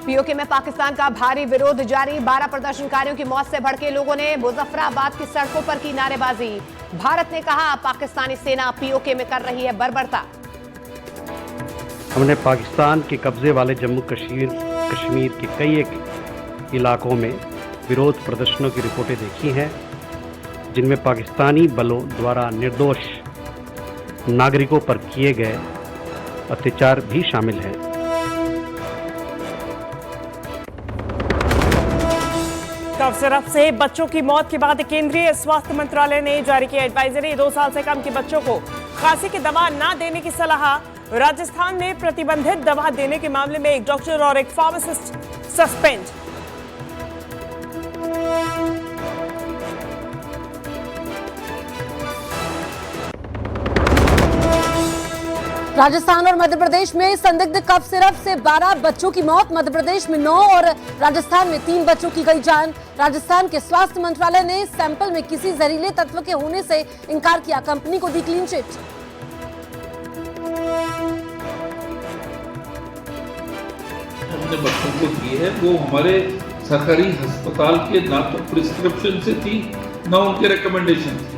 PoK में पाकिस्तान का भारी विरोध जारी। 12 प्रदर्शनकारियों की मौत से भड़के लोगों ने मुजफ्फराबाद की सड़कों पर की नारेबाजी। भारत ने कहा पाकिस्तानी सेना पीओके में कर रही है बर्बरता। हमने पाकिस्तान के कब्जे वाले जम्मू कश्मीर के कई एक इलाकों में विरोध प्रदर्शनों की रिपोर्टें देखी हैं, जिनमें पाकिस्तानी बलों द्वारा निर्दोष नागरिकों पर किए गए अत्याचार भी शामिल है। कफ सिरप से बच्चों की मौत के बाद केंद्रीय स्वास्थ्य मंत्रालय ने जारी की एडवाइजरी। 2 साल से कम के बच्चों को खांसी की दवा न देने की सलाह। राजस्थान में प्रतिबंधित दवा देने के मामले में एक डॉक्टर और एक फार्मासिस्ट सस्पेंड। राजस्थान और मध्य प्रदेश में संदिग्ध कफ सिरप से 12 बच्चों की मौत। मध्य प्रदेश में 9 और राजस्थान में 3 बच्चों की गई जान। राजस्थान के स्वास्थ्य मंत्रालय ने सैंपल में किसी जहरीले तत्व के होने से इनकार किया। कंपनी को दी क्लीन चिट। हमने बच्चों को दी है, वो हमारे सरकारी अस्पताल के ना तो प्रिस्क्रिप्शन से थी, ना उनके रिकमेंडेशन थी।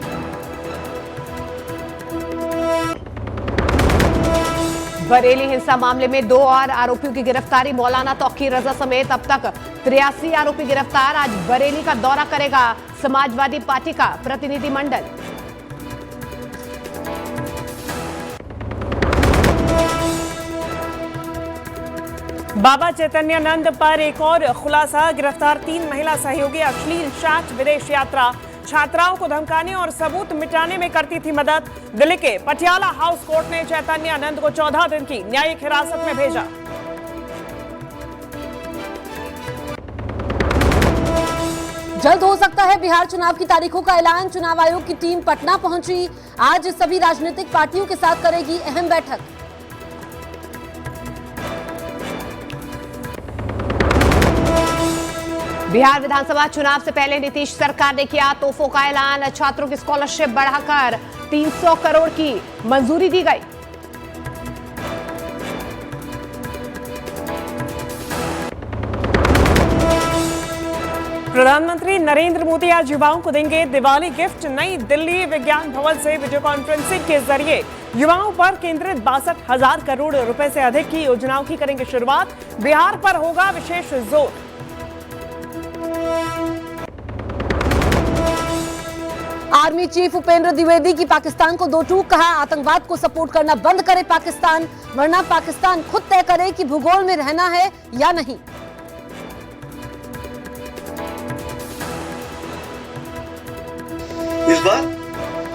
बरेली हिंसा मामले में 2 और आरोपियों की गिरफ्तारी। मौलाना तौकीर रजा समेत अब तक 83 आरोपी गिरफ्तार। आज बरेली का दौरा करेगा समाजवादी पार्टी का प्रतिनिधिमंडल। बाबा चैतन्यानंद पर एक और खुलासा। गिरफ्तार 3 महिला सहयोगी। अश्लील चैट, विदेश यात्रा, छात्राओं को धमकाने और सबूत मिटाने में करती थी मदद। दिल्ली के पटियाला हाउस कोर्ट ने चैतन्यानंद को 14 दिन की न्यायिक हिरासत में भेजा। जल्द हो सकता है बिहार चुनाव की तारीखों का ऐलान। चुनाव आयोग की टीम पटना पहुंची। आज सभी राजनीतिक पार्टियों के साथ करेगी अहम बैठक। बिहार विधानसभा चुनाव से पहले नीतीश सरकार ने किया तोहफों का ऐलान। छात्रों की स्कॉलरशिप बढ़ाकर 300 करोड़ की मंजूरी दी गई। प्रधानमंत्री नरेंद्र मोदी आज युवाओं को देंगे दिवाली गिफ्ट। नई दिल्ली विज्ञान भवन से वीडियो कॉन्फ्रेंसिंग के जरिए युवाओं पर केंद्रित 62,000 करोड़ रुपए से अधिक की योजनाओं की करेंगे शुरुआत। बिहार पर होगा विशेष जोर। आर्मी चीफ उपेंद्र द्विवेदी की पाकिस्तान को 2 टूक। कहा आतंकवाद को सपोर्ट करना बंद करे पाकिस्तान, वरना पाकिस्तान खुद तय करे कि भूगोल में रहना है या नहीं। इस बार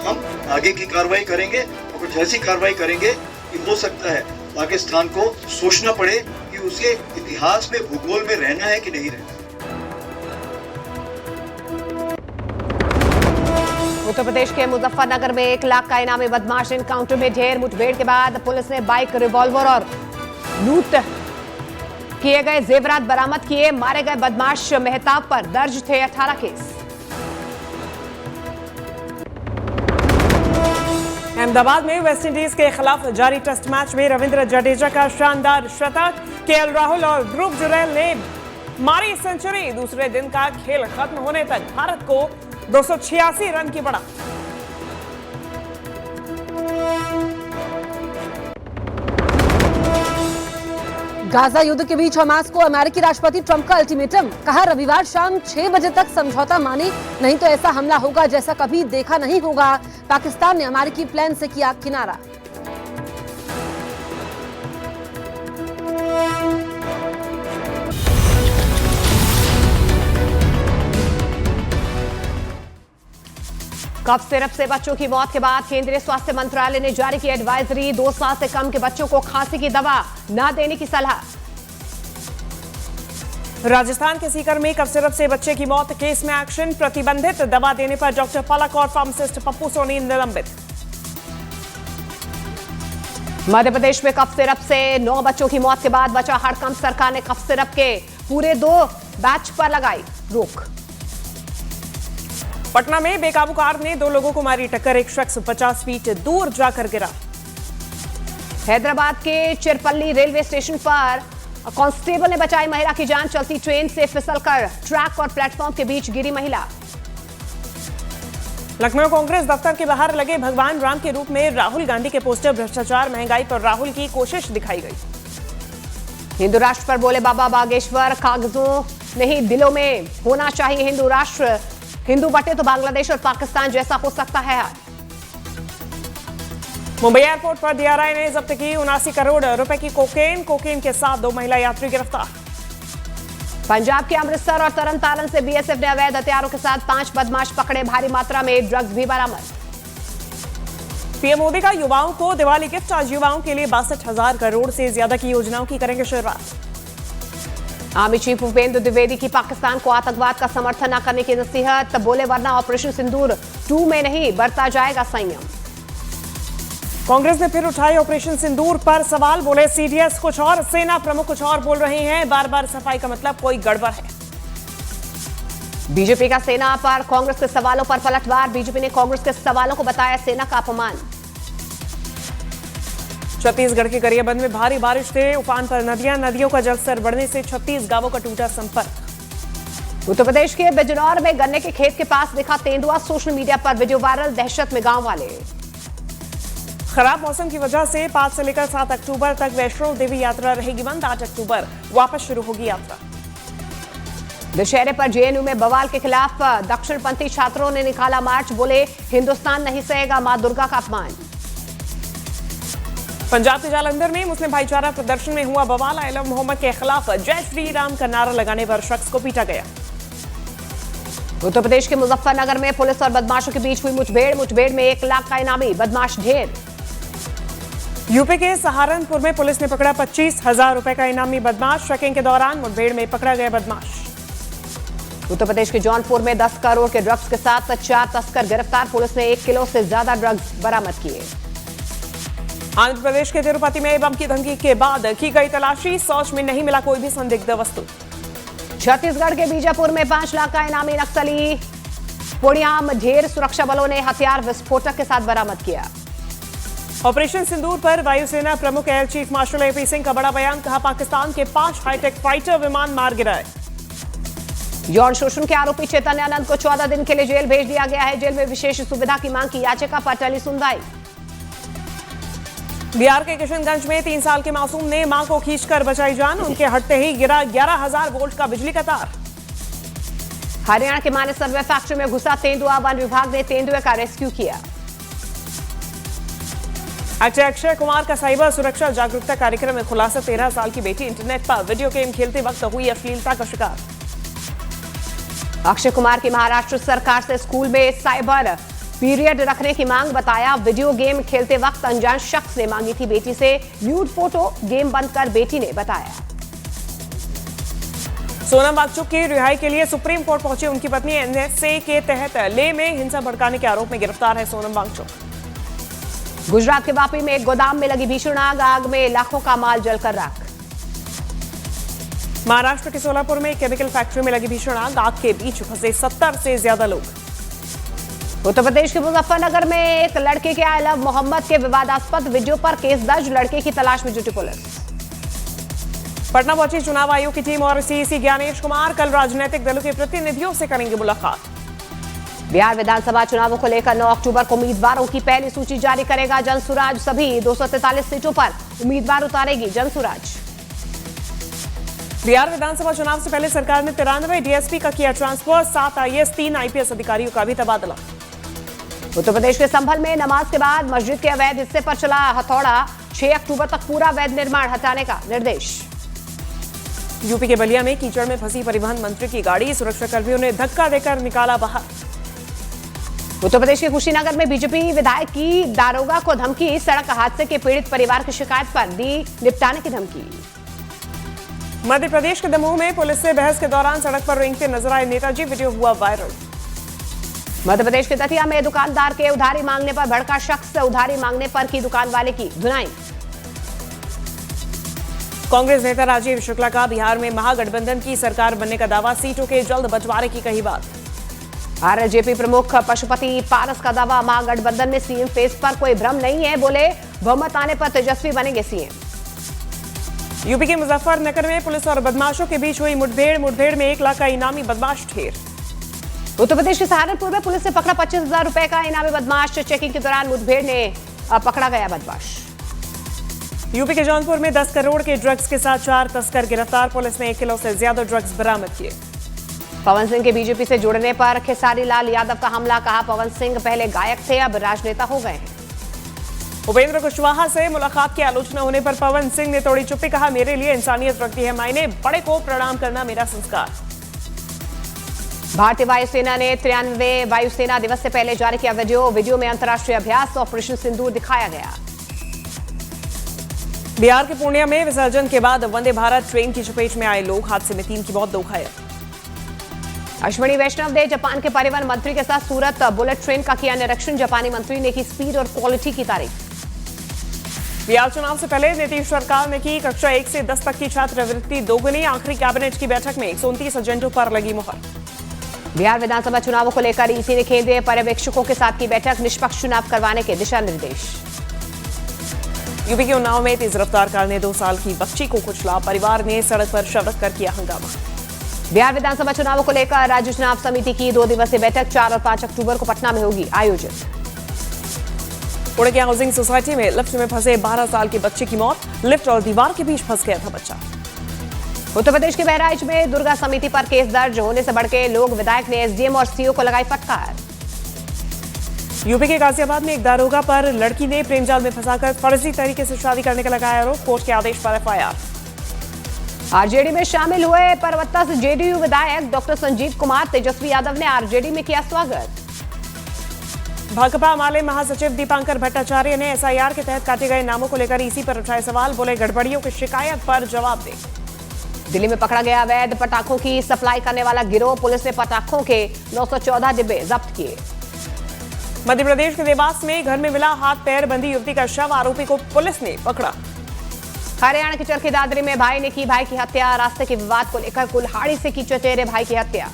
हम आगे की कार्रवाई करेंगे और कुछ ऐसी कार्रवाई करेंगे कि हो सकता है पाकिस्तान को सोचना पड़े कि उसके इतिहास में भूगोल में रहना है कि नहीं रहना। उत्तर प्रदेश के मुजफ्फरनगर में 1 लाख का इनामी बदमाश एनकाउंटर में ढेर। मुठभेड़ के बाद पुलिस ने बाइक, रिवॉल्वर और लूट किए गए जेवरात बरामद किए। मारे गए बदमाश मेहताब पर दर्ज थे 18 केस। अहमदाबाद में वेस्टइंडीज के खिलाफ जारी टेस्ट मैच में रविंद्र जडेजा का शानदार शतक। केएल राहुल और ध्रुव जुरैल ने मारी सेंचुरी। दूसरे दिन का खेल खत्म होने तक भारत को 286 रन की बढ़त। गाजा युद्ध के बीच हमास को अमेरिकी राष्ट्रपति ट्रंप का अल्टीमेटम। कहा रविवार शाम 6 बजे तक समझौता माने, नहीं तो ऐसा हमला होगा जैसा कभी देखा नहीं होगा। पाकिस्तान ने अमेरिकी प्लान से किया किनारा। कफ सिरप से बच्चों की मौत के बाद केंद्रीय स्वास्थ्य मंत्रालय ने जारी की एडवाइजरी। 2 साल से कम के बच्चों को खांसी की दवा न देने की सलाह। राजस्थान के सीकर में कफ सिरप से बच्चे की मौत केस में एक्शन। प्रतिबंधित दवा देने पर डॉक्टर पलक और फार्मासिस्ट पप्पू सोनी निलंबित। मध्य प्रदेश में कफ सिरप से 9 बच्चों की मौत के बाद बचा हड़कंप। सरकार ने कफ सिरप के पूरे 2 बैच पर लगाई रोक। पटना में बेकाबू कार ने 2 लोगों को मारी टक्कर। एक शख्स 50 फीट दूर जाकर गिरा। हैदराबाद के चिरपल्ली रेलवे स्टेशन पर कांस्टेबल ने बचाई महिला की जान, चलती ट्रेन से फिसलकर ट्रैक और प्लेटफॉर्म के बीच गिरी महिला। लखनऊ कांग्रेस दफ्तर के बाहर लगे भगवान राम के रूप में राहुल गांधी के पोस्टर, भ्रष्टाचार महंगाई पर राहुल की कोशिश दिखाई गई। हिंदू राष्ट्र पर बोले बाबा बागेश्वर, कागजों नहीं दिलों में होना चाहिए हिंदू राष्ट्र, हिंदू बटे तो बांग्लादेश और पाकिस्तान जैसा हो सकता है। मुंबई एयरपोर्ट पर डीआरआई ने जब्त की 79 करोड़ रुपए की कोकेन के साथ 2 महिला यात्री गिरफ्तार। पंजाब के अमृतसर और तरनतारन से बीएसएफ ने अवैध हथियारों के साथ 5 बदमाश पकड़े, भारी मात्रा में ड्रग्स भी बरामद। पीएम मोदी का युवाओं को दिवाली गिफ्ट, आज युवाओं के लिए 62,000 करोड़ से ज्यादा की योजनाओं की करेंगे शुरुआत। आर्मी चीफ भूपेंद्र द्विवेदी की पाकिस्तान को आतंकवाद का समर्थन न करने की नसीहत, बोले वरना ऑपरेशन सिंदूर 2 में नहीं बरता जाएगा संयम। कांग्रेस ने फिर उठाए ऑपरेशन सिंदूर पर सवाल, बोले सीडीएस कुछ और, सेना प्रमुख कुछ और बोल रहे हैं, बार बार सफाई का मतलब कोई गड़बड़ है। बीजेपी का सेना पर कांग्रेस के सवालों पर पलटवार, बीजेपी ने कांग्रेस के सवालों को बताया सेना का अपमान। छत्तीसगढ़ के गरियाबंद में भारी बारिश से उफान पर नदियों का जलस्तर बढ़ने से 36 गांवों का टूटा संपर्क। उत्तर प्रदेश के बिजनौर में गन्ने के खेत के पास दिखा तेंदुआ, सोशल मीडिया पर वीडियो वायरल, दहशत में गांव वाले। खराब मौसम की वजह से 5 से लेकर 7 अक्टूबर तक वैष्णो देवी यात्रा रहेगी बंद, 8 अक्टूबर वापस शुरू होगी यात्रा। दशहरे पर जेएनयू में बवाल के खिलाफ दक्षिणपंथी छात्रों ने निकाला मार्च, बोले हिंदुस्तान नहीं सहेगा मां दुर्गा का अपमान। पंजाब के जालंधर में मुस्लिम भाईचारा प्रदर्शन में हुआ बवाल, आलम मोहम्मद के खिलाफ जय श्री राम का नारा लगाने पर शख्स को पीटा गया। उत्तर प्रदेश के मुजफ्फरनगर में पुलिस और बदमाशों के बीच हुई मुठभेड़ में 1 लाख का इनामी, बदमाश ढेर। यूपी के सहारनपुर में पुलिस ने पकड़ा 25,000 रुपए का इनामी बदमाश, चेकिंग के दौरान मुठभेड़ में पकड़ा गया बदमाश। उत्तर प्रदेश के जौनपुर में 10 करोड़ के ड्रग्स के साथ 4 तस्कर गिरफ्तार, पुलिस ने 1 किलो से ज्यादा ड्रग्स बरामद किए। आंध्र प्रदेश के तिरुपति में बम की धमकी के बाद की गई तलाशी, शौच में नहीं मिला कोई भी संदिग्ध वस्तु। छत्तीसगढ़ के बीजापुर में 5 लाख का इनामी नक्सली पुणियाम ढेर, सुरक्षा बलों ने हथियार विस्फोटक के साथ बरामद किया। ऑपरेशन सिंदूर पर वायुसेना प्रमुख air chief marshal AP Singh का बड़ा बयान, कहा पाकिस्तान के 5 हाईटेक फाइटर विमान मार गिराए। यौन शोषण के आरोपी चैतन्यानंद को 14 दिन के लिए जेल भेज दिया गया है, जेल में विशेष सुविधा की मांग की याचिका पर टली सुनवाई। बिहार के किशनगंज में 3 साल के मासूम ने मां को खींचकर बचाई जान, उनके हटते ही गिरा 11,000 वोल्ट का बिजली का तार। हरियाणा के माने सर्वे फैक्ट्री में घुसा तेंदुआ, वन विभाग ने तेंदुए का रेस्क्यू किया। अक्षय कुमार का साइबर सुरक्षा जागरूकता कार्यक्रम में खुलासा, 13 साल की बेटी इंटरनेट पर वीडियो गेम खेलते वक्त हुई अश्लीलता का शिकार। अक्षय कुमार की महाराष्ट्र सरकार से स्कूल में साइबर पीरियड रखने की मांग, बताया वीडियो गेम खेलते वक्त अनजान शख्स ने मांगी थी बेटी से न्यूड फोटो, गेम बंद कर बेटी ने बताया। सोनम वांगचुक की रिहाई के लिए सुप्रीम कोर्ट पहुंची उनकी पत्नी, एनएसए के तहत लेह में हिंसा भड़काने के आरोप में गिरफ्तार है सोनम वांगचुक। गुजरात के वापी में एक गोदाम में लगी भीषण आग, आग में लाखों का माल जलकर राख। महाराष्ट्र के सोलापुर में एक केमिकल फैक्ट्री में लगी भीषण आग के बीच फंसे 70 से ज्यादा लोग। उत्तर प्रदेश के मुजफ्फरनगर में एक लड़के के आलम मोहम्मद के विवादास्पद वीडियो पर केस दर्ज, लड़के की तलाश में जुटी पुलिस। पटना पहुंची चुनाव आयोग की टीम और सीईसी ज्ञानेश कुमार कल राजनीतिक दलों के प्रतिनिधियों से करेंगे मुलाकात। बिहार विधानसभा चुनावों को लेकर 9 अक्टूबर को उम्मीदवारों की पहली सूची जारी करेगा जनसुराज, सभी 243 सीटों पर उम्मीदवार उतारेगी जनसुराज। बिहार विधानसभा चुनाव से पहले सरकार ने 93 डीएसपी का किया ट्रांसफर, 7 आईएएस 3 आईपीएस अधिकारियों का भी तबादला। उत्तर प्रदेश के संभल में नमाज के बाद मस्जिद के अवैध हिस्से पर चला हथौड़ा, 6 अक्टूबर तक पूरा अवैध निर्माण हटाने का निर्देश। यूपी के बलिया में कीचड़ में फंसी परिवहन मंत्री की गाड़ी, सुरक्षा कर्मियों ने धक्का देकर निकाला बाहर। उत्तर प्रदेश के कुशीनगर में बीजेपी विधायक की दारोगा को धमकी, सड़क हादसे के पीड़ित परिवार की शिकायत पर दी निपटाने की धमकी। मध्य प्रदेश के दमोह में पुलिस से बहस के दौरान सड़क पर रेंगते नजर आए नेताजी, वीडियो हुआ वायरल। मध्य प्रदेश के दतिया में दुकानदार के उधारी मांगने पर भड़का शख्स, उधारी मांगने पर की दुकान वाले की धुनाई। कांग्रेस नेता राजीव शुक्ला का बिहार में महागठबंधन की सरकार बनने का दावा, सीटों के जल्द बंटवारे की कही बात। आरजेपी प्रमुख पशुपति पारस का दावा, महागठबंधन में सीएम फेस पर कोई भ्रम नहीं है, बोले बहुमत आने पर तेजस्वी बनेंगे सीएम। यूपी के मुजफ्फरनगर में पुलिस और बदमाशों के बीच हुई मुठभेड़ में 1 लाख का इनामी बदमाश ढेर। उत्तर प्रदेश के सहारनपुर में पुलिस ने पकड़ा 25,000 रुपए का इनामी बदमाश। चेकिंग के दौरान मुठभेड़ में पकड़ा गया बदमाश। यूपी के जौनपुर में 10 करोड़ के ड्रग्स के साथ 4 तस्कर गिरफ्तार। पुलिस ने 1 किलो से ज्यादा ड्रग्स बरामद किए। पवन सिंह के बीजेपी से जुड़ने पर खेसारी लाल यादव का हमला। कहा पवन सिंह पहले गायक थे, अब राजनेता हो गए हैं। उपेंद्र कुशवाहा से मुलाकात की आलोचना होने पर पवन सिंह ने तोड़ी चुप्पी। कहा मेरे लिए इंसानियत रखती है मायने, बड़े को प्रणाम करना मेरा संस्कार। भारतीय वायुसेना ने 93वें वायुसेना दिवस से पहले जारी किया वीडियो में अंतर्राष्ट्रीय अभ्यास ऑपरेशन सिंदूर दिखाया गया। बिहार के पूर्णिया में विसर्जन के बाद वंदे भारत ट्रेन की चपेट में आए लोग। हादसे में 3 की मौत, 2 घायल। अश्विनी वैष्णव ने जापान के परिवहन मंत्री के साथ सूरत बुलेट ट्रेन का किया निरीक्षण। जापानी मंत्री ने की स्पीड और क्वालिटी की तारीफ। बिहार चुनाव से पहले नीतीश सरकार ने की कक्षा 1 से 10 तक की छात्रवृत्ति दोगुनी। आखिरी कैबिनेट की बैठक में 129 एजेंडों पर लगी मुहर। बिहार विधानसभा चुनावों को लेकर ईसी ने केंद्रीय पर्यवेक्षकों के साथ की बैठक। निष्पक्ष चुनाव करवाने के दिशा निर्देश। यूपी के उन्नाव में तेज रफ्तार कार ने 2 साल की बच्ची को कुचला। परिवार ने सड़क पर शव रखकर किया हंगामा। बिहार विधानसभा चुनावों को लेकर राज्य चुनाव समिति की 2 दिवसीय बैठक 4 और 5 अक्टूबर को पटना में होगी आयोजित। पुणे की हाउसिंग सोसाइटी में लिफ्ट में फंसे 12 साल के बच्चे की मौत। लिफ्ट और दीवार के बीच फंस गया था बच्चा। उत्तर प्रदेश के बहराइच में दुर्गा समिति पर केस दर्ज होने से भड़के लोग। विधायक ने एसडीएम और सीओ को लगाई फटकार। यूपी के गाजियाबाद में एक दारोगा पर लड़की ने प्रेम जाल में फंसाकर फर्जी तरीके से शादी करने का लगाया आरोप। कोर्ट के आदेश पर एफआईआर। आरजेडी में शामिल हुए परवत्ता से जेडीयू विधायक डॉक्टर संजीव कुमार। तेजस्वी यादव ने आरजेडी में किया स्वागत। भाकपा माले महासचिव दीपांकर भट्टाचार्य ने एसआईआर के तहत काटे गए नामों को लेकर ईसी पर उठाए सवाल। बोले गड़बड़ियों की शिकायत पर जवाब दें। दिल्ली में पकड़ा गया अवैध पटाखों की सप्लाई करने वाला गिरोह। पुलिस ने पटाखों के 914 डिब्बे जब्त किए। मध्य प्रदेश के देवास में घर में मिला हाथ पैर बंधी युवती का शव। आरोपी को पुलिस ने पकड़ा। हरियाणा के चरखी दादरी में भाई ने की भाई की हत्या। रास्ते के विवाद को लेकर कुल्हाड़ी से की चचेरे भाई की हत्या।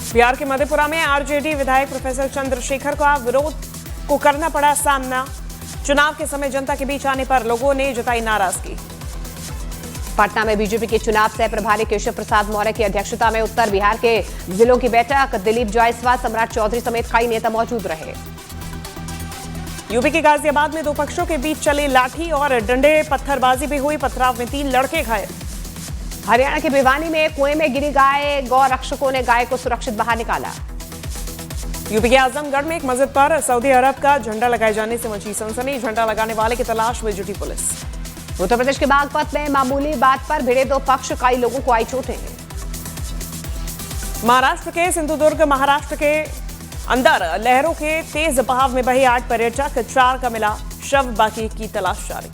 बिहार के मधेपुरा में आरजेडी विधायक प्रोफेसर चंद्रशेखर का विरोध को करना पड़ा सामना। चुनाव के समय जनता के बीच आने पर लोगों ने जताई नाराजगी। पटना में बीजेपी के चुनाव सह प्रभारी केशव प्रसाद मौर्य की अध्यक्षता में उत्तर बिहार के जिलों की बैठक। दिलीप जायसवाल, सम्राट चौधरी समेत कई नेता मौजूद रहे। यूपी के गाजियाबाद में 2 पक्षों के बीच चले लाठी और डंडे पत्थरबाजी भी हुई। पथराव में 3 लड़के घायल। हरियाणा के भिवानी में कुएं में गिरी गाय। गौ रक्षकों ने गाय को सुरक्षित बाहर निकाला। यूपी के आजमगढ़ में एक मस्जिद पर सऊदी अरब का झंडा लगाए जाने से मची सनसनी। झंडा लगाने वाले की तलाश में जुटी पुलिस। उत्तर प्रदेश के बागपत में मामूली बात पर भिड़े 2 पक्ष। कई लोगों को आई चोटें। महाराष्ट्र के सिंधुदुर्ग महाराष्ट्र के अंदर लहरों के तेज बहाव में बहे 8 पर्यटक। 4 का मिला शव, बाकी की तलाश जारी।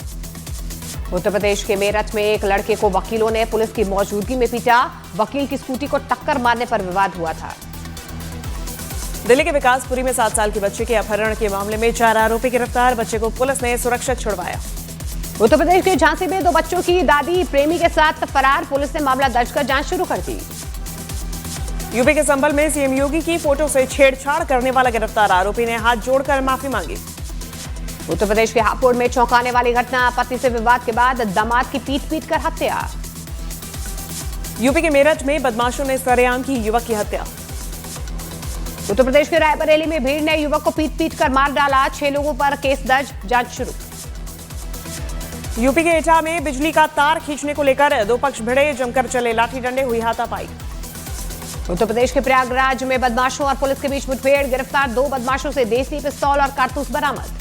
उत्तर प्रदेश के मेरठ में एक लड़के को वकीलों ने पुलिस की मौजूदगी में पीटा। वकील की स्कूटी को टक्कर मारने पर विवाद हुआ था। दिल्ली के विकासपुरी में 7 साल के बच्चे के अपहरण के मामले में 4 आरोपी गिरफ्तार। बच्चे को पुलिस ने सुरक्षित छुड़वाया। उत्तर प्रदेश के झांसी में 2 बच्चों की दादी प्रेमी के साथ फरार। पुलिस ने मामला दर्ज कर जांच शुरू कर दी। यूपी के संभल में सीएम योगी की फोटो से छेड़छाड़ करने वाला गिरफ्तार। आरोपी ने हाथ जोड़कर माफी मांगी। उत्तर प्रदेश के हापुड़ में चौंकाने वाली घटना। पति से विवाद के बाद दामाद की पीट कर हत्या। यूपी के मेरठ में बदमाशों ने सरेआम की युवक की हत्या। उत्तर प्रदेश के रायबरेली में भीड़ ने युवक को पीट कर मार डाला। 6 लोगों पर केस दर्ज, जांच शुरू। यूपी के एटा में बिजली का तार खींचने को लेकर 2 पक्ष भिड़े। जमकर चले लाठी डंडे, हुई हाथापाई। उत्तर प्रदेश के प्रयागराज में बदमाशों और पुलिस के बीच मुठभेड़। गिरफ्तार 2 बदमाशों से देसी पिस्तौल और कारतूस बरामद।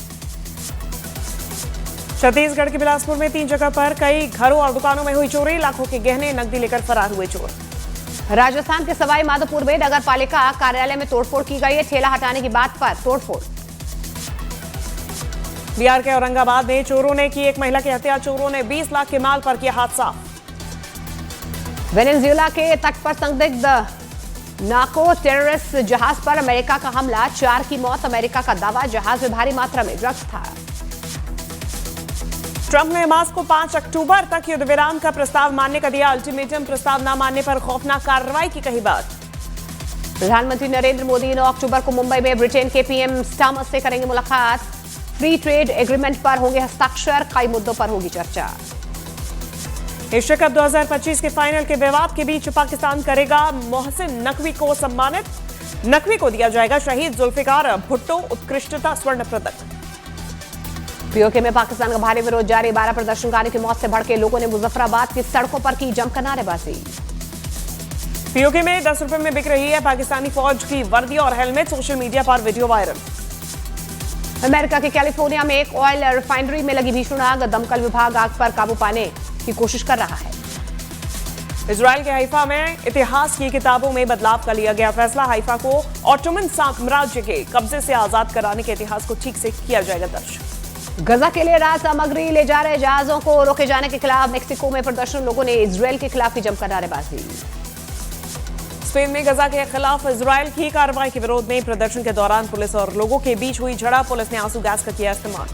छत्तीसगढ़ के बिलासपुर में 3 जगह पर कई घरों और दुकानों में हुई चोरी। लाखों के गहने नकदी लेकर फरार हुए चोर। राजस्थान के सवाई माधोपुर में नगर पालिका कार्यालय में तोड़फोड़ की गई है। ठेला हटाने की बात पर तोड़फोड़। बिहार के औरंगाबाद में चोरों ने की एक महिला की हत्या। चोरों ने 20 लाख के माल पर किया हाथ साफ। वेनेजुएला के तट पर संदिग्ध नार्को टेररिस्ट जहाज पर अमेरिका का हमला। 4 की मौत। अमेरिका का दावा, जहाज में भारी मात्रा में ड्रग्स था। ट्रंप ने हमास को 5 अक्टूबर तक युद्ध विराम का प्रस्ताव मानने का दिया अल्टीमेटम। प्रस्ताव न मानने पर खौफनाक कार्रवाई की कही बात। प्रधानमंत्री नरेंद्र मोदी 9 अक्टूबर को मुंबई में ब्रिटेन के पीएम स्टामर से करेंगे मुलाकात। फ्री ट्रेड एग्रीमेंट पर होंगे हस्ताक्षर। कई मुद्दों पर होगी चर्चा। एशिया कप 2025 के फाइनल के विवाद के बीच पाकिस्तान करेगा मोहसिन नकवी को सम्मानित। नकवी को दिया जाएगा शहीद जुल्फिकार भुट्टो उत्कृष्टता स्वर्ण पदक। पीओके में पाकिस्तान का भारी विरोध जारी। 12 प्रदर्शनकारियों की मौत से भड़के लोगों ने मुजफ्फराबाद की सड़कों पर की जमकर नारेबाजी। पीओके में 10 रुपए में बिक रही है पाकिस्तानी फौज की वर्दी और हेलमेट। सोशल मीडिया पर वीडियो वायरल। अमेरिका के कैलिफोर्निया में एक ऑयल रिफाइनरी में लगी भीषण आग। दमकल विभाग आग पर काबू पाने की कोशिश कर रहा है। इजराइल के हाइफा में इतिहास की किताबों में बदलाव का लिया गया फैसला। हाइफा को ऑटोमन साम्राज्य के कब्जे से आजाद कराने के इतिहास को ठीक से किया जाएगा दर्ज। गजा के लिए राहत सामग्री ले जा रहे जहाजों को रोके जाने के खिलाफ मेक्सिको में प्रदर्शन। लोगों ने इजराइल के खिलाफ की जमकर नारेबाजी। स्पेन में गजा के खिलाफ इजराइल की कार्रवाई के विरोध में प्रदर्शन के दौरान पुलिस और लोगों के बीच हुई झड़प। पुलिस ने आंसू गैस का किया इस्तेमाल।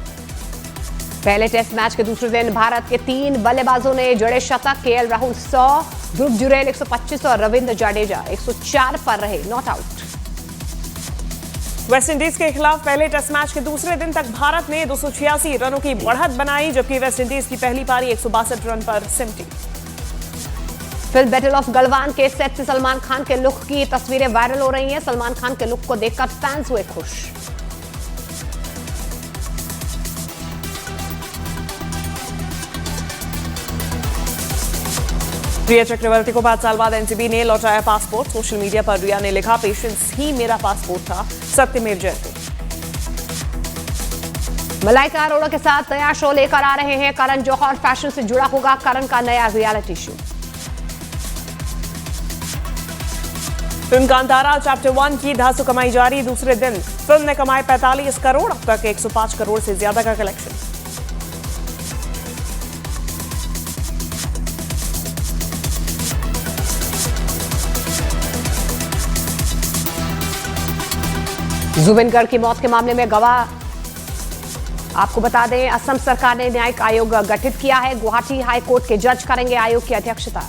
पहले टेस्ट मैच के दूसरे दिन भारत के 3 बल्लेबाजों ने जड़े शतक। केएल राहुल 100, ध्रुव जुरैल 125 और रविंद्र जडेजा 104 पर रहे नॉट आउट। वेस्टइंडीज के खिलाफ पहले टेस्ट मैच के दूसरे दिन तक भारत ने 286 रनों की बढ़त बनाई, जबकि वेस्टइंडीज की पहली पारी 162 रन पर सिमटी। फिल्म बैटल ऑफ गलवान के सेट से सलमान खान के लुक की तस्वीरें वायरल हो रही हैं। सलमान खान के लुक को देखकर फैंस हुए खुश। रिया चक्रवर्ती को 5 साल बाद एनसीबी ने लौटाया पासपोर्ट। सोशल मीडिया पर रिया ने लिखा, पेशेंस ही मेरा पासपोर्ट था, सत्यमेव जयते। मलाइका अरोड़ा के साथ नया शो लेकर आ रहे हैं करण जौहर। फैशन से जुड़ा होगा करण का नया reality show. Film Kantara chapter 1 की धांसू कमाई जारी। दूसरे दिन फिल्म ने कमाए 45 करोड़। अब तक 105 करोड़ से ज्यादा का कलेक्शन। जुबिन गर्ग की मौत के मामले में गवाह आपको बता दें, असम सरकार ने न्यायिक आयोग गठित किया है। गुवाहाटी हाई कोर्ट के जज करेंगे आयोग की अध्यक्षता।